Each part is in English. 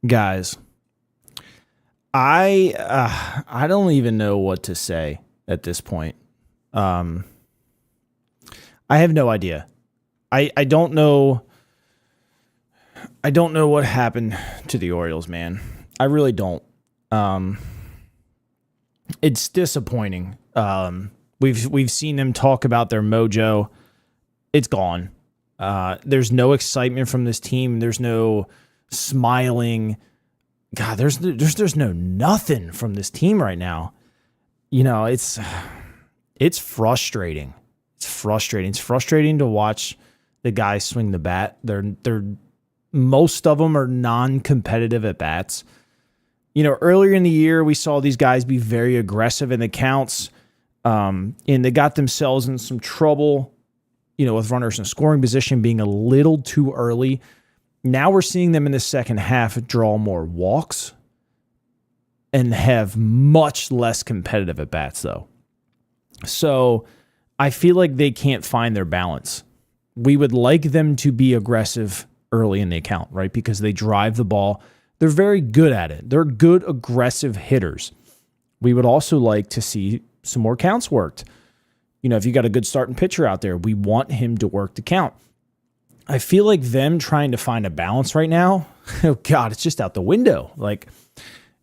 Guys, I don't even know what to say at this point. Um, I have no idea. I don't know. I don't know what happened to the Orioles, man. I really don't. Um, it's disappointing. We've seen them talk about their mojo. It's gone. There's no excitement from this team. There's no smiling. God, there's no nothing from this team right now. It's frustrating. It's frustrating. It's frustrating to watch the guys swing the bat. They're most of them are non-competitive at bats. Earlier in the year, we saw these guys be very aggressive in the counts, and they got themselves in some trouble, with runners in scoring position being a little too early. Now we're seeing them in the second half draw more walks and have much less competitive at bats, though. So I feel like they can't find their balance. We would like them to be aggressive early in the account, right? Because they drive the ball. They're very good at it. They're good, aggressive hitters. We would also like to see some more counts worked. If you got a good starting pitcher out there, we want him to work the count. I feel like them trying to find a balance right now, oh God, it's just out the window. Like,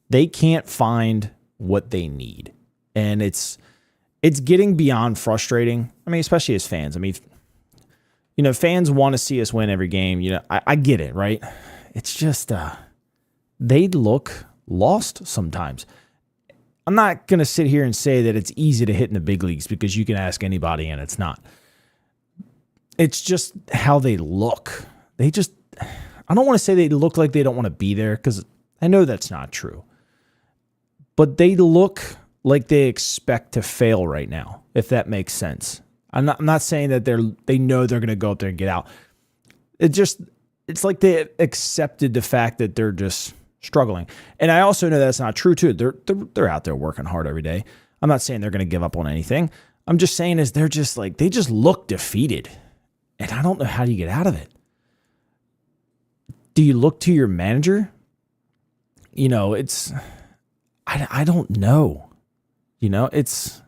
they can't find what they need. And it's getting beyond frustrating. I mean, especially as fans. I mean, fans want to see us win every game. I get it, right? It's just they look lost sometimes. I'm not going to sit here and say that it's easy to hit in the big leagues because you can ask anybody and it's not. It's just how they look. I don't want to say they look like they don't want to be there because I know that's not true. But they look like they expect to fail right now, if that makes sense. I'm not saying that they know they're going to go up there and get out. It's like they accepted the fact that they're just struggling. And I also know that's not true too. They're out there working hard every day. I'm not saying they're going to give up on anything. I'm just saying is they just look defeated. And I don't know how do you get out of it. Do you look to your manager? I don't know. It's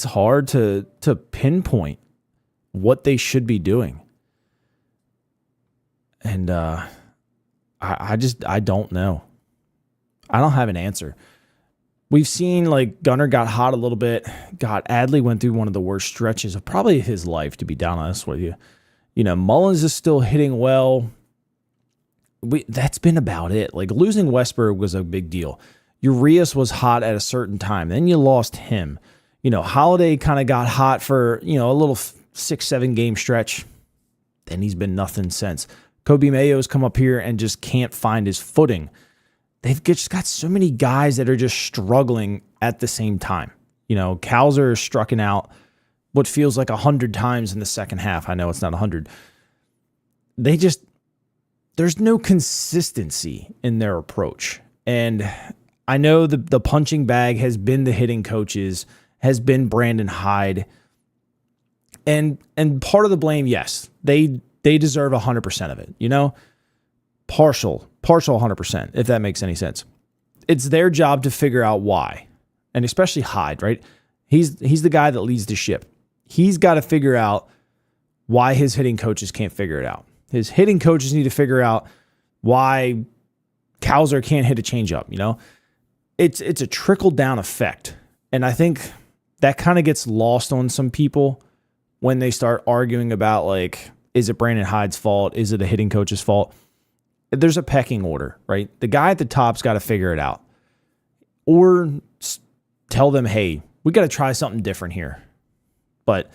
hard to pinpoint what they should be doing. And I don't know. I don't have an answer. We've seen Gunnar got hot a little bit. God, Adley went through one of the worst stretches of probably his life, to be down honest with you. Mullins is still hitting well. That's been about it. Losing Westberg was a big deal. Urias was hot at a certain time. Then you lost him. Holiday kind of got hot for, a little 6-7 game stretch. Then he's been nothing since. Kobe Mayo's come up here and just can't find his footing. They've just got so many guys that are just struggling at the same time. Cowser is striking out what feels like 100 times in the second half. I know it's not 100. There's no consistency in their approach. And I know the punching bag has been the hitting coaches, has been Brandon Hyde. And part of the blame, yes, they deserve 100% of it, partial 100%, if that makes any sense. It's their job to figure out why. And especially Hyde, right? He's the guy that leads the ship. He's got to figure out why his hitting coaches can't figure it out. His hitting coaches need to figure out why Cowser can't hit a changeup, It's a trickle-down effect. And I think that kind of gets lost on some people when they start arguing about, is it Brandon Hyde's fault? Is it a hitting coach's fault? There's a pecking order, right? The guy at the top's got to figure it out. Or tell them, hey, we got to try something different here. But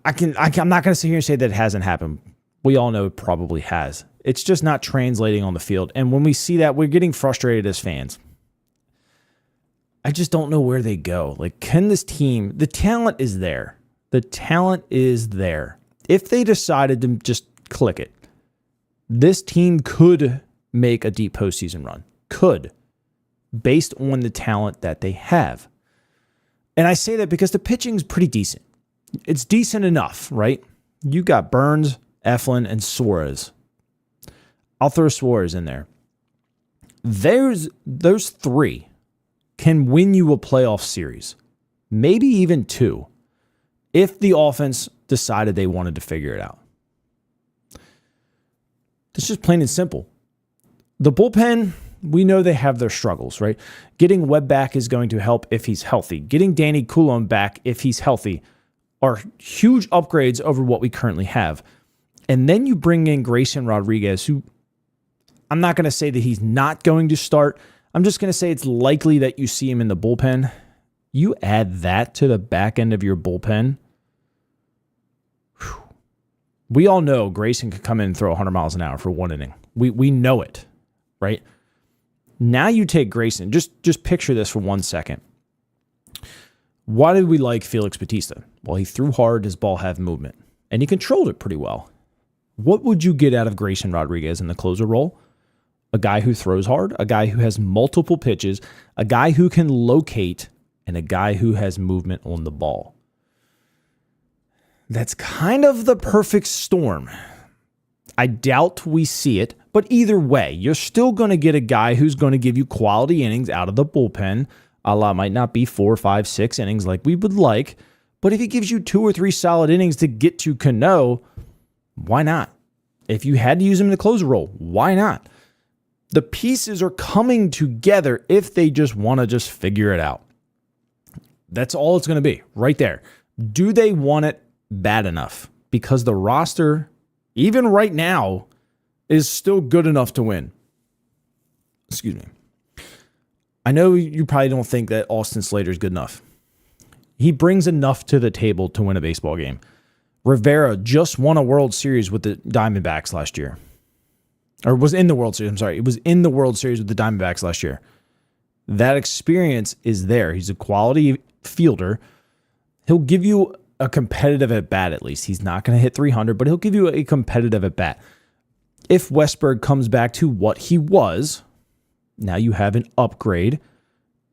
I'm not going to sit here and say that it hasn't happened. We all know it probably has. It's just not translating on the field. And when we see that, we're getting frustrated as fans. I just don't know where they go. Can this team, the talent is there. The talent is there. If they decided to just click it, this team could make a deep postseason run. Could. Based on the talent that they have. And I say that because the pitching's pretty decent. It's decent enough, right? You got Burns, Eflin, and Suarez. I'll throw Suarez in there. Those three can win you a playoff series, maybe even two, if the offense decided they wanted to figure it out. It's just plain and simple. The bullpen, we know they have their struggles, right? Getting Webb back is going to help if he's healthy. Getting Danny Coulomb back if he's healthy are huge upgrades over what we currently have. And then you bring in Grayson Rodriguez, who I'm not going to say that he's not going to start. I'm just going to say it's likely that you see him in the bullpen. You add that to the back end of your bullpen. Whew. We all know Grayson could come in and throw 100 miles an hour for one inning. We know it, right? Now you take Grayson. Just picture this for 1 second. Why did we like Felix Bautista? Well, he threw hard, his ball had movement, and he controlled it pretty well. What would you get out of Grayson Rodriguez in the closer role? A guy who throws hard, a guy who has multiple pitches, a guy who can locate, and a guy who has movement on the ball. That's kind of the perfect storm. I doubt we see it, but either way, you're still going to get a guy who's going to give you quality innings out of the bullpen. A la might not be 4, 5, 6 innings like we would like, but if he gives you 2 or 3 solid innings to get to Cano, why not? If you had to use him in the closer role, why not? The pieces are coming together if they just want to just figure it out. That's all it's going to be right there. Do they want it bad enough? Because the roster, even right now, is still good enough to win. Excuse me. I know you probably don't think that Austin Slater is good enough. He brings enough to the table to win a baseball game. Rivera just won a World Series with the Diamondbacks last year. Or was in the World Series, I'm sorry. It was in the World Series with the Diamondbacks last year. That experience is there. He's a quality fielder. He'll give you a competitive at-bat at least. He's not going to hit 300, but he'll give you a competitive at-bat. If Westberg comes back to what he was, now you have an upgrade.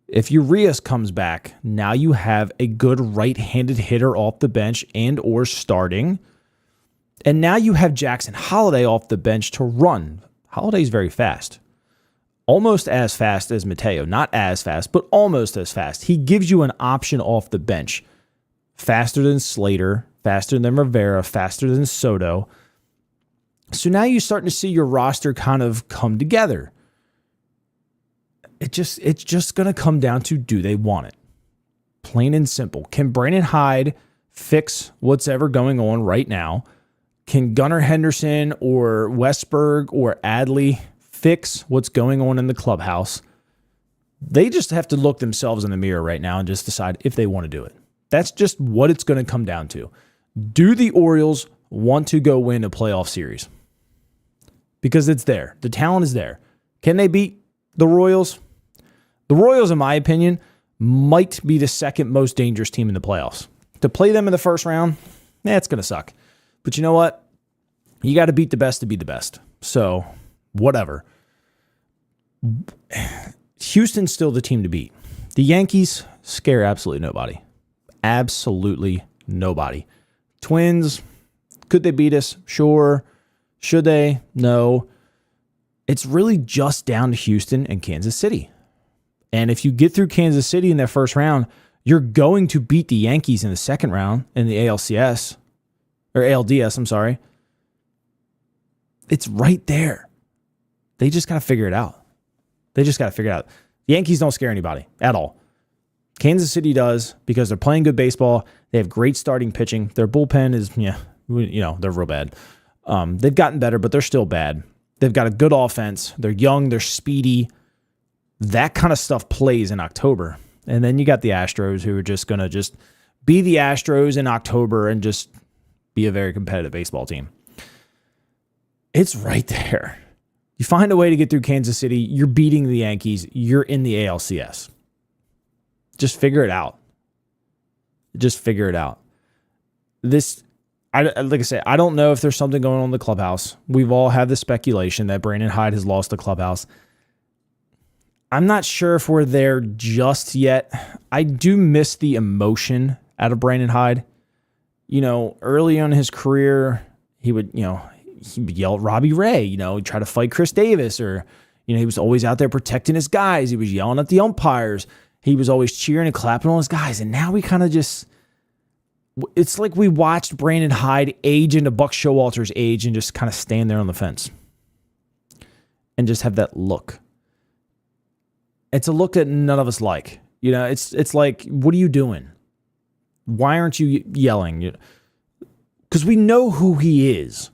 If Urias comes back, now you have a good right-handed hitter off the bench and or starting. And now you have Jackson Holliday off the bench to run. Holliday's very fast. Almost as fast as Mateo. Not as fast, but almost as fast. He gives you an option off the bench. Faster than Slater, faster than Rivera, faster than Soto. So now you're starting to see your roster kind of come together. It's just going to come down to, do they want it? Plain and simple. Can Brandon Hyde fix what's ever going on right now? Can Gunnar Henderson or Westberg or Adley fix what's going on in the clubhouse? They just have to look themselves in the mirror right now and just decide if they want to do it. That's just what it's going to come down to. Do the Orioles want to go win a playoff series? Because it's there. The talent is there. Can they beat the Royals? The Royals, in my opinion, might be the second most dangerous team in the playoffs. To play them in the first round, it's going to suck. But you know what? You got to beat the best to be the best. So, whatever. Houston's still the team to beat. The Yankees scare absolutely nobody. Absolutely nobody. Twins, could they beat us? Sure. Should they? No. It's really just down to Houston and Kansas City. And if you get through Kansas City in that first round, you're going to beat the Yankees in the second round in the ALCS. Or ALDS, I'm sorry. It's right there. They just got to figure it out. The Yankees don't scare anybody at all. Kansas City does because they're playing good baseball. They have great starting pitching. Their bullpen is, they're real bad. They've gotten better, but they're still bad. They've got a good offense. They're young. They're speedy. That kind of stuff plays in October. And then you got the Astros, who are just going to just be the Astros in October and just be a very competitive baseball team. It's right there. You find a way to get through Kansas City, you're beating the Yankees, you're in the ALCS. Just figure it out. Like I say, I don't know if there's something going on in the clubhouse. We've all had the speculation that Brandon Hyde has lost the clubhouse. I'm not sure if we're there just yet. I do miss the emotion out of Brandon Hyde. Early on in his career, he would, he would yell at Robbie Ray, you know, he'd try to fight Chris Davis, or, you know, he was always out there protecting his guys. He was yelling at the umpires. He was always cheering and clapping on his guys. And now we kind of just, it's like we watched Brandon Hyde age into Buck Showalter's age and just kind of stand there on the fence and just have that look. It's a look that none of us like. You know, it's like, what are you doing? Why aren't you yelling? Because we know who he is.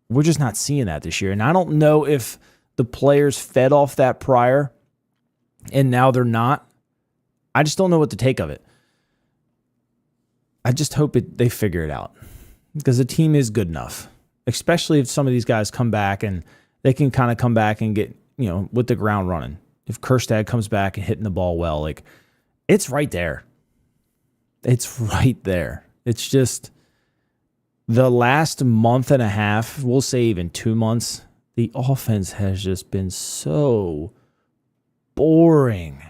We're just not seeing that this year. And I don't know if the players fed off that prior and now they're not. I just don't know what to take of it. I just hope they figure it out, because the team is good enough, especially if some of these guys come back and they can kind of come back and get, you know, with the ground running. If Kerstad comes back and hitting the ball well, like, it's right there. It's right there. It's just the last month and a half, we'll say even 2 months, the offense has just been so boring.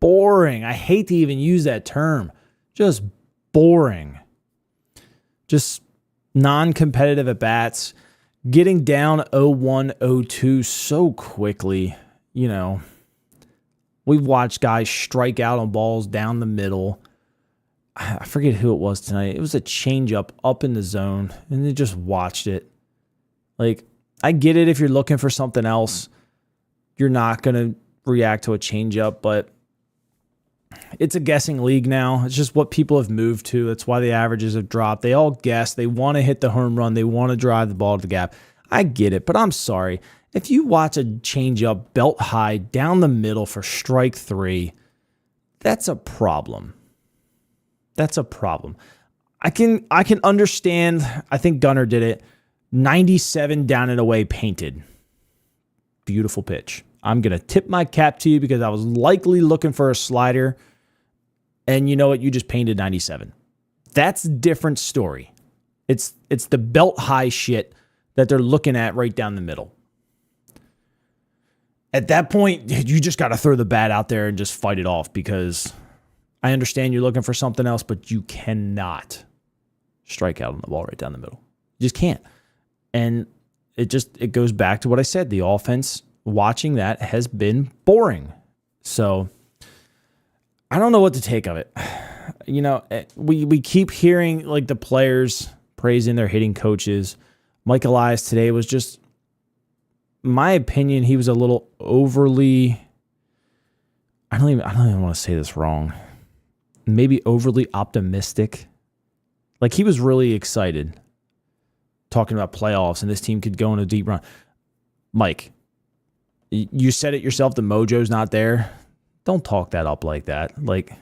Boring. I hate to even use that term. Just boring. Just non-competitive at bats. Getting down 0-1, 0-2 so quickly. You know, we've watched guys strike out on balls down the middle. I forget who it was tonight. It was a changeup up in the zone, and they just watched it. Like, I get it if you're looking for something else. You're not going to react to a changeup, but it's a guessing league now. It's just what people have moved to. That's why the averages have dropped. They all guess. They want to hit the home run. They want to drive the ball to the gap. I get it, but I'm sorry. If you watch a changeup belt high down the middle for strike 3, that's a problem. That's a problem. I can understand. I think Gunnar did it. 97 down and away painted. Beautiful pitch. I'm going to tip my cap to you because I was likely looking for a slider. And you know what? You just painted 97. That's a different story. It's the belt high shit that they're looking at right down the middle. At that point, you just got to throw the bat out there and just fight it off, because I understand you're looking for something else, but you cannot strike out on the ball right down the middle. You just can't. And it goes back to what I said. The offense, watching that, has been boring. So I don't know what to take of it. You know, we keep hearing like the players praising their hitting coaches. Mike Elias today was just, my opinion, he was a little overly, I don't even want to say this wrong. Maybe overly optimistic. Like, he was really excited talking about playoffs and this team could go on a deep run. Mike, you said it yourself, the mojo's not there. Don't talk that up like that. Like,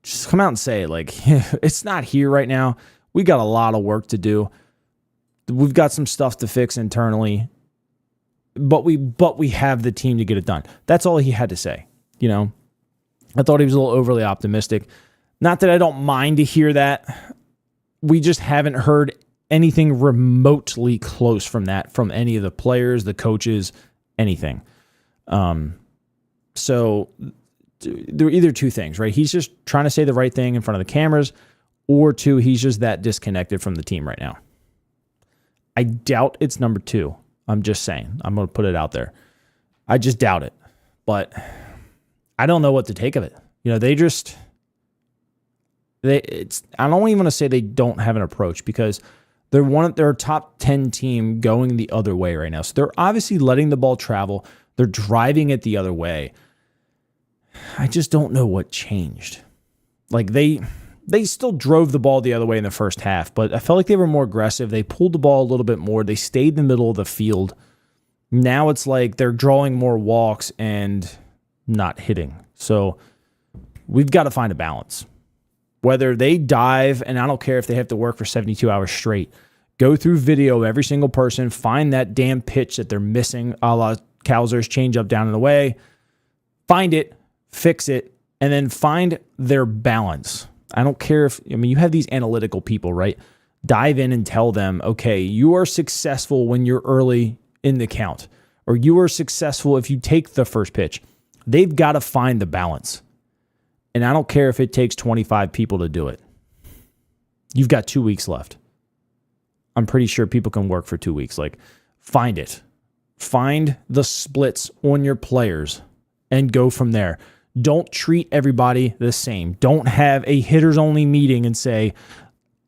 just come out and say it. Like, it's not here right now. We got a lot of work to do. We've got some stuff to fix internally, but we have the team to get it done. That's all he had to say. You know, I thought he was a little overly optimistic. Not that I don't mind to hear that. We just haven't heard anything remotely close from that from any of the players, the coaches, anything. So there are either two things, right? He's just trying to say the right thing in front of the cameras, or two, he's just that disconnected from the team right now. I doubt it's number two. I'm just saying. I'm going to put it out there. I just doubt it. But I don't know what to take of it. You know, I don't even want to say they don't have an approach, because they're a top 10 team going the other way right now. So they're obviously letting the ball travel. They're driving it the other way. I just don't know what changed. Like, they still drove the ball the other way in the first half, but I felt like they were more aggressive. They pulled the ball a little bit more. They stayed in the middle of the field. Now it's like they're drawing more walks and not hitting. So we've got to find a balance. Whether they dive, and I don't care if they have to work for 72 hours straight, go through video every single person, find that damn pitch that they're missing, a la Kowser's changeup down and away, find it, fix it, and then find their balance. I don't care you have these analytical people, right? Dive in and tell them, okay, you are successful when you're early in the count, or you are successful if you take the first pitch. They've got to find the balance. And I don't care if it takes 25 people to do it. You've got 2 weeks left. I'm pretty sure people can work for 2 weeks. Like, find it. Find the splits on your players and go from there. Don't treat everybody the same. Don't have a hitters only meeting and say,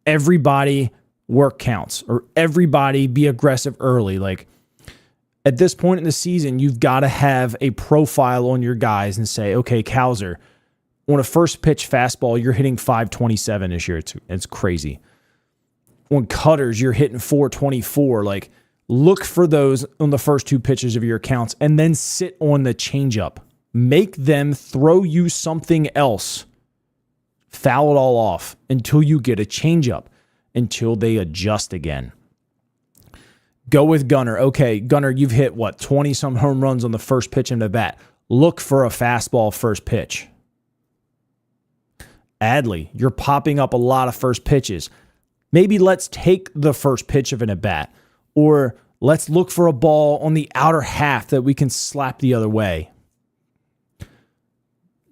everybody work counts or everybody be aggressive early. Like, at this point in the season, you've got to have a profile on your guys and say, okay, Cowser, on a first pitch fastball, you're hitting 527 this year. It's crazy. On cutters, you're hitting 424. Like, look for those on the first 2 pitches of your accounts and then sit on the changeup. Make them throw you something else. Foul it all off until you get a changeup, until they adjust again. Go with Gunnar. Okay, Gunnar, you've hit, 20-some home runs on the first pitch in the bat. Look for a fastball first pitch. Adley, you're popping up a lot of first pitches. Maybe let's take the first pitch of an at-bat, or let's look for a ball on the outer half that we can slap the other way.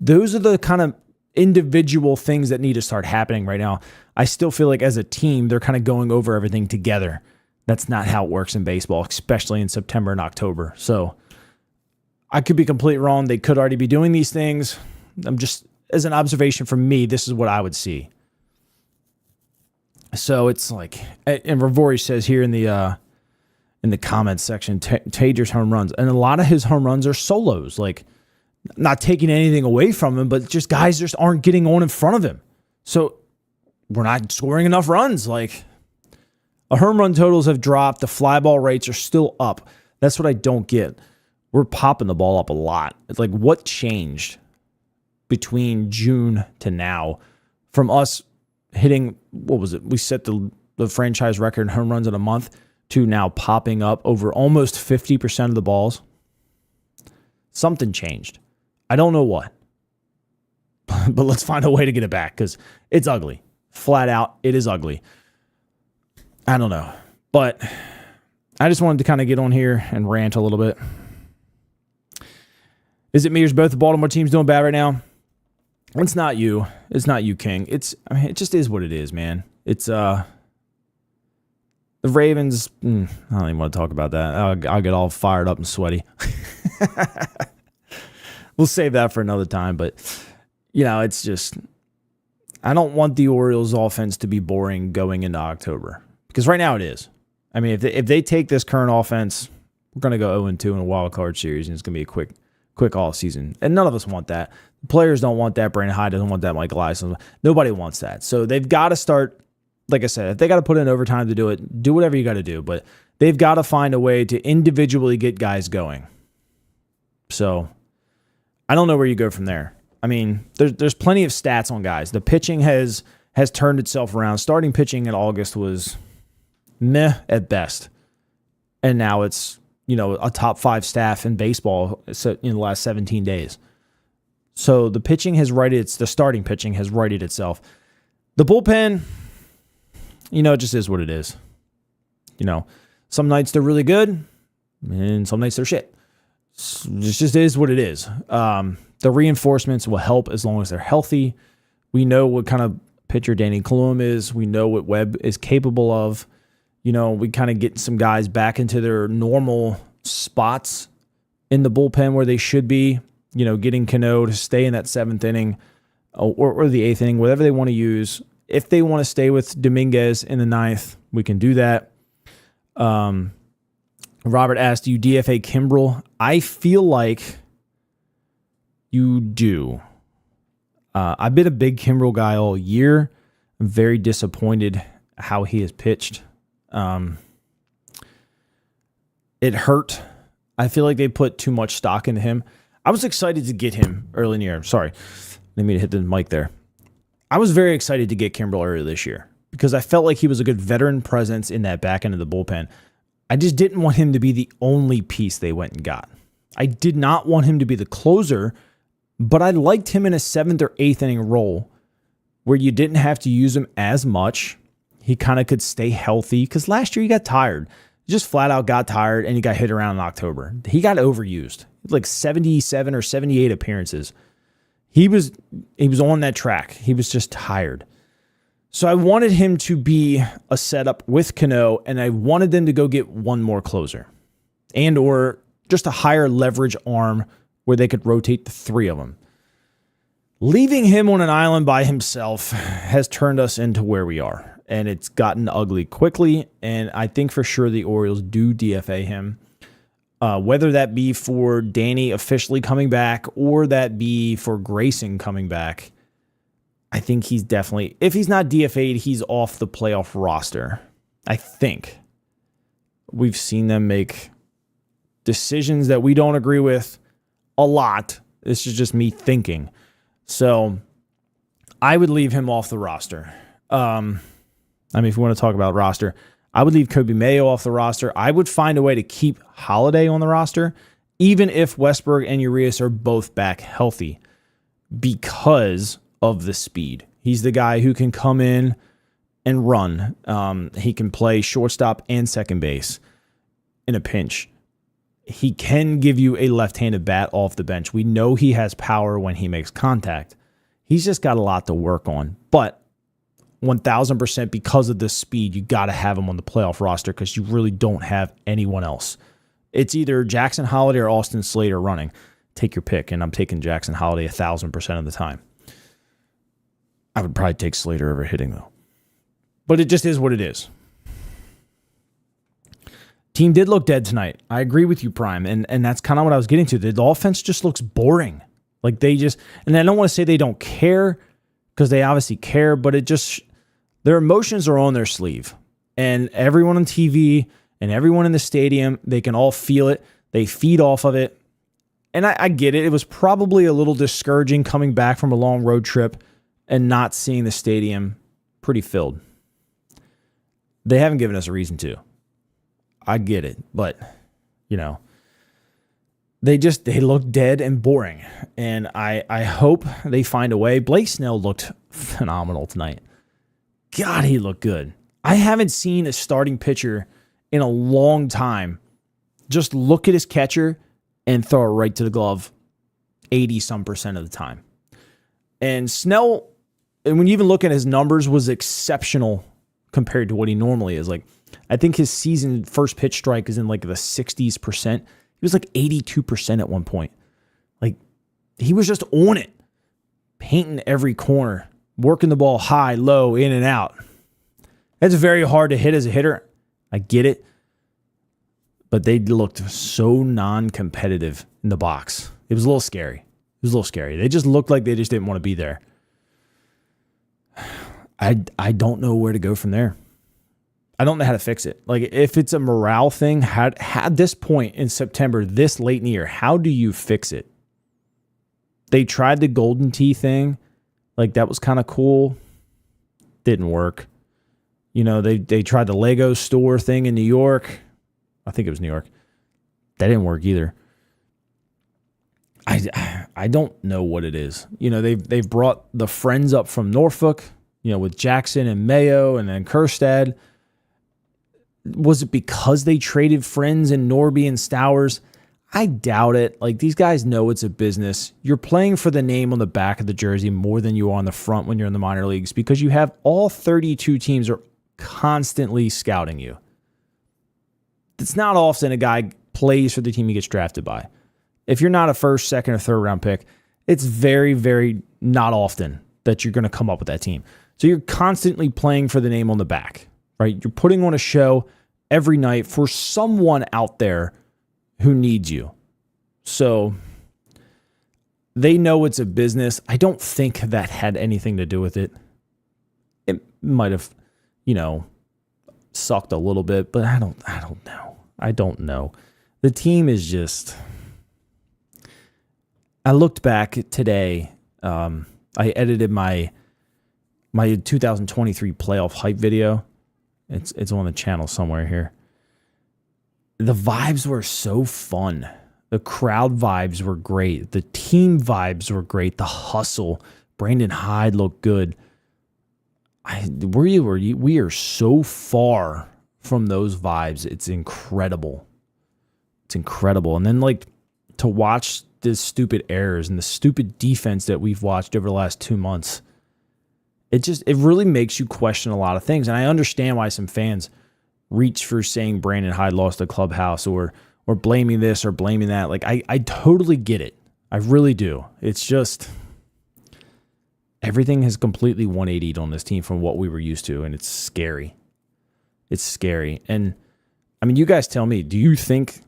Those are the kind of individual things that need to start happening right now. I still feel like as a team, they're kind of going over everything together. That's not how it works in baseball, especially in September and October. So I could be completely wrong. They could already be doing these things. I'm just, as an observation from me, this is what I would see. So it's like, and Ravori says here in the comments section, Tager's home runs, and a lot of his home runs are solos. Like, not taking anything away from him, but just guys just aren't getting on in front of him. So we're not scoring enough runs. Like, the home run totals have dropped. The fly ball rates are still up. That's what I don't get. We're popping the ball up a lot. It's like, what changed between June to now from us hitting, what was it? We set the franchise record in home runs in a month to now popping up over almost 50% of the balls. Something changed. I don't know what, but let's find a way to get it back because it's ugly. Flat out, it is ugly. I don't know, but I just wanted to kind of get on here and rant a little bit. Is it me or is both the Baltimore teams doing bad right now? It's not you. It's not you, King. It just is what it is, man. It's the Ravens. I don't even want to talk about that. I'll get all fired up and sweaty. We'll save that for another time, but it's just, I don't want the Orioles offense to be boring going into October, because right now it is. I mean, if they take this current offense, we're going to go 0-2 in a wild card series, and it's going to be a quick off season. And none of us want that. The players don't want that. Brandon Hyde doesn't want that. Mike Elias. Nobody wants that. So they've got to start, like I said, if they got to put in overtime to do it, do whatever you got to do. But they've got to find a way to individually get guys going. So I don't know where you go from there. I mean, there's plenty of stats on guys. The pitching has turned itself around. Starting pitching in August was meh at best. And now it's, a top 5 staff in baseball in the last 17 days. So the pitching has the starting pitching has righted itself. The bullpen, it just is what it is. Some nights they're really good, and some nights they're shit. It just is what it is. The reinforcements will help as long as they're healthy. We know what kind of pitcher Danny Klum is. We know what Webb is capable of. We kind of get some guys back into their normal spots in the bullpen where they should be. Getting Cano to stay in that 7th inning or the 8th inning, whatever they want to use. If they want to stay with Dominguez in the 9th, we can do that. Robert asked, do you DFA Kimbrel? I feel like you do. I've been a big Kimbrel guy all year. I'm very disappointed how he has pitched. It hurt. I feel like they put too much stock into him. I was excited to get him early in the year. Sorry, didn't mean to hit the mic there. I was very excited to get Kimbrel earlier this year because I felt like he was a good veteran presence in that back end of the bullpen. I just didn't want him to be the only piece they went and got. I did not want him to be the closer, but I liked him in a 7th or 8th inning role where you didn't have to use him as much. He kind of could stay healthy because last year he got tired. He just flat out got tired and he got hit around in October. He got overused. Like 77 or 78 appearances. He was on that track. He was just tired. So I wanted him to be a setup with Cano, and I wanted them to go get one more closer and or just a higher leverage arm where they could rotate the three of them. Leaving him on an island by himself has turned us into where we are, and it's gotten ugly quickly, and I think for sure the Orioles do DFA him. Whether that be for Danny officially coming back or that be for Grayson coming back, I think he's definitely, if he's not DFA'd, he's off the playoff roster. I think. We've seen them make decisions that we don't agree with a lot. This is just me thinking. So I would leave him off the roster. If you want to talk about roster, I would leave Kobe Mayo off the roster. I would find a way to keep Holiday on the roster, even if Westberg and Urias are both back healthy, because of the speed. He's the guy who can come in and run. He can play shortstop and second base in a pinch. He can give you a left-handed bat off the bench. We know he has power when he makes contact. He's just got a lot to work on. But 1,000% because of the speed, you got to have him on the playoff roster because you really don't have anyone else. It's either Jackson Holiday or Austin Slater running. Take your pick, and I'm taking Jackson Holiday 1,000% of the time. I would probably take Slater over hitting, though. But it just is what it is. Team did look dead tonight. I agree with you, Prime, and that's kind of what I was getting to. The offense just looks boring. Like they just, and I don't want to say they don't care because they obviously care, but it just, their emotions are on their sleeve. And everyone on TV and everyone in the stadium, they can all feel it. They feed off of it. And I get it. It was probably a little discouraging coming back from a long road trip and not seeing the stadium pretty filled. They haven't given us a reason to. I get it. But, they look dead and boring. And I hope they find a way. Blake Snell looked phenomenal tonight. God, he looked good. I haven't seen a starting pitcher in a long time just look at his catcher and throw it right to the glove 80-some% of the time. And Snell, and when you even look at his numbers, was exceptional compared to what he normally is. Like, I think his season first pitch strike is in like the 60s%. He was like 82% at one point. Like, he was just on it, painting every corner, working the ball high, low, in and out. That's very hard to hit as a hitter. I get it. But they looked so non-competitive in the box. It was a little scary. They just looked like they just didn't want to be there. I don't know where to go from there. I don't know how to fix it. Like, if it's a morale thing, at this point in September, this late in the year, how do you fix it? They tried the Golden Tee thing. Like, that was kind of cool. Didn't work. They tried the Lego store thing in New York. I think it was New York. That didn't work either. I don't know what it is. They've brought the friends up from Norfolk, with Jackson and Mayo and then Kerstad. Was it because they traded friends and Norby and Stowers? I doubt it. Like, these guys know it's a business. You're playing for the name on the back of the jersey more than you are on the front when you're in the minor leagues because you have all 32 teams are constantly scouting you. It's not often a guy plays for the team he gets drafted by. If you're not a first, second, or third round pick, it's very, very not often that you're going to come up with that team. So you're constantly playing for the name on the back, right? You're putting on a show every night for someone out there who needs you. So they know it's a business. I don't think that had anything to do with it. It might have, sucked a little bit, but I don't know. The team is just, I looked back today. I edited my 2023 playoff hype video. It's on the channel somewhere here. The vibes were so fun. The crowd vibes were great. The team vibes were great. The hustle. Brandon Hyde looked good. We are so far from those vibes. It's incredible. And then, to watch the stupid errors and the stupid defense that we've watched over the last 2 months, it really makes you question a lot of things. And I understand why some fans reach for saying Brandon Hyde lost the clubhouse or blaming this or blaming that. Like, I totally get it. I really do. It's just everything has completely 180'd on this team from what we were used to, and it's scary. It's scary. And, I mean, you guys tell me, do you think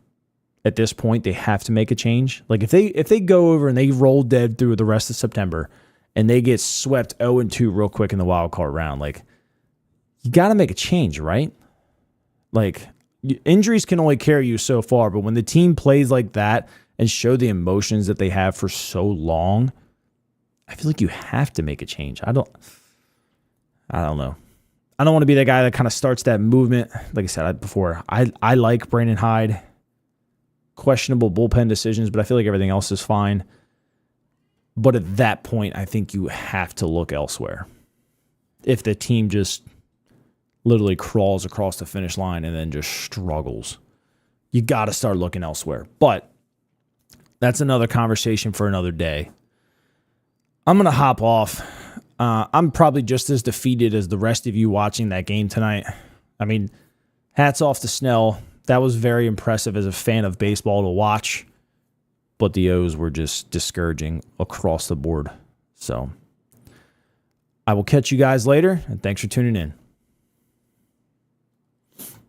at this point they have to make a change? Like, if they go over and they roll dead through the rest of September and they get swept 0-2 real quick in the wild card round, like, you got to make a change, right? Like, injuries can only carry you so far, but when the team plays like that and show the emotions that they have for so long, I feel like you have to make a change. I don't know. I don't want to be the guy that kind of starts that movement. Like I said before, I like Brandon Hyde. Questionable bullpen decisions, but I feel like everything else is fine. But at that point, I think you have to look elsewhere. If the team just literally crawls across the finish line and then just struggles, you got to start looking elsewhere. But that's another conversation for another day. I'm going to hop off. I'm probably just as defeated as the rest of you watching that game tonight. I mean, hats off to Snell. That was very impressive as a fan of baseball to watch. But the O's were just discouraging across the board. So I will catch you guys later, and thanks for tuning in.